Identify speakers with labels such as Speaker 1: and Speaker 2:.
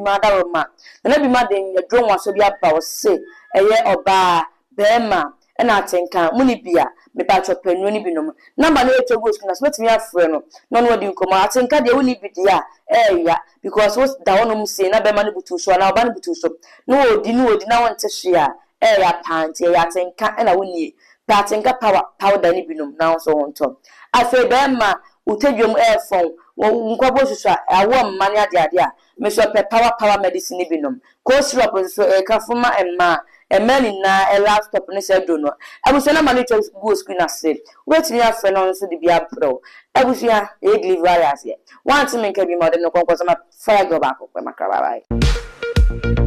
Speaker 1: mother ma na bi ma den ye drum waso bi aba o se eye oba bema na atenka muni bia me pa chopenu ni binom number no eto go school na so betimi afre no no no di nkomo atenka de woni bidia ya because what da wonum se na bema no butu so na oba no butu so no odi na won te hwe a ya pant ya atenka na woni atenka powder ni binom na so wonto afi bema utedwom airphone nkwabo susu awo mmane ade a me so pe power medicine ni binom ko syrup so kafuma emani na laptop ne se do no abuso na mani to go screen ase wetimi afre no so de bia pro abuso ya deliver as ye want me nka bi mo de no konko so ma fire go back ko makra bye.